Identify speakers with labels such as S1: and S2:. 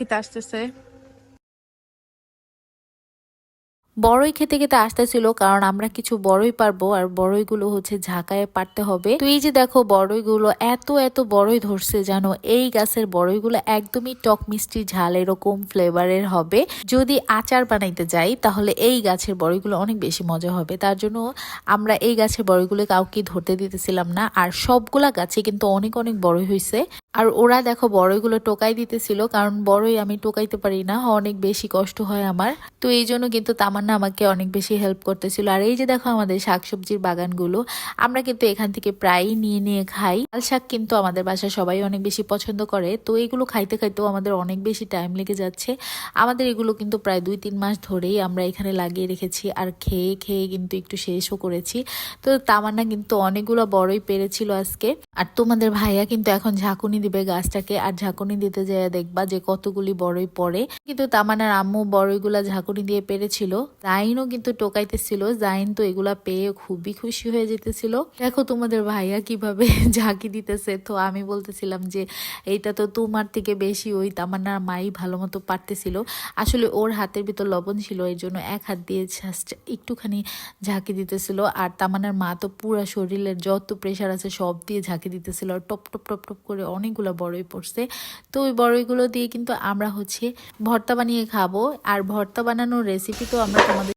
S1: খেতে আসতেছে।
S2: বড়ই খেতে খেতে আসতেছিল, কারণ আমরা কিছু বড়ই পারবো আর বড়ইগুলো হচ্ছে ঝাঁকায় পারতে হবে। তো এই যে দেখো বড়ইগুলো এত এত বড়ই ধরছে জানো। এই গাছের বড়ইগুলো একদমই টক মিষ্টি ঝাল এরকম ফ্লেভারের হবে। যদি আচার বানাইতে যাই তাহলে এই গাছের বড়ইগুলো অনেক বেশি মজা হবে। তার জন্য আমরা এই গাছের বড়ইগুলো কাউকে ধরতে দিতেছিলাম না। আর সবগুলা গাছে কিন্তু অনেক অনেক বড়ই হয়েছে। আর ওরা দেখো বড়ইগুলো টোকাই দিতেছিল, কারণ বড়ই আমি টোকাইতে পারি না, অনেক বেশি কষ্ট হয় আমার। তো এই জন্য কিন্তু তামান্না আমাকে অনেক বেশি হেল্প করতেছিল। আর এই যে দেখো আমাদের শাকসবজির বাগানগুলো, আমরা কিন্তু এখান থেকে প্রায়ই নিয়ে নিয়ে খাই। লাল শাক কিন্তু আমাদের বাসায় সবাই অনেক বেশি পছন্দ করে। তো এগুলো খাইতে খাইতেও আমাদের অনেক বেশি টাইম লেগে যাচ্ছে। আমাদের এগুলো কিন্তু প্রায় 2-3 মাস ধরেই আমরা এখানে লাগিয়ে রেখেছি, আর খেয়ে খেয়ে কিন্তু একটু শেষও করেছি। তো তামান্না কিন্তু অনেকগুলো বড়ই পেরেছিল আজকে। আর তোমাদের ভাইয়া কিন্তু এখন ঝাঁকুনি দিবে গাছটাকে, আর ঝাঁকুনি দিতে যেয়ে দেখবা যে কতগুলি বড়ই পড়ে। কিন্তু তামান্নার আম্মু বড়ইগুলা ঝাঁকুনি দিয়ে পেরেছিল। জাইনও কিন্তু টোকাইতেছিল, জাইন তো এগুলা পেয়ে খুবই খুশি হয়ে যেতেছিল। দেখো তোমাদের ভাইয়া কিভাবে ঝাঁকি দিতেছে। তো আমি বলতেছিলাম যে এইটা তো তোমার থেকে বেশি ওই তামান্নার মাই ভালো মতো পারতেছিল। আসলে ওর হাতের ভিতর লবণ ছিল, এই জন্য এক হাত দিয়ে জাস্ট একটুখানি ঝাঁকি দিতেছিল। আর তামান্নার মা তো পুরা শরীরের যত প্রেশার আছে সব দিয়ে ঝাঁকি দিতেছিল, আর টপ টপ টপ টপ করে অনেকগুলো বড়ই পড়ছে। তো ওই বড়ইগুলো দিয়ে কিন্তু আমরা হচ্ছে ভর্তা বানিয়ে খাবো। আর ভর্তা বানানোর রেসিপি তো আমরা তোমাদের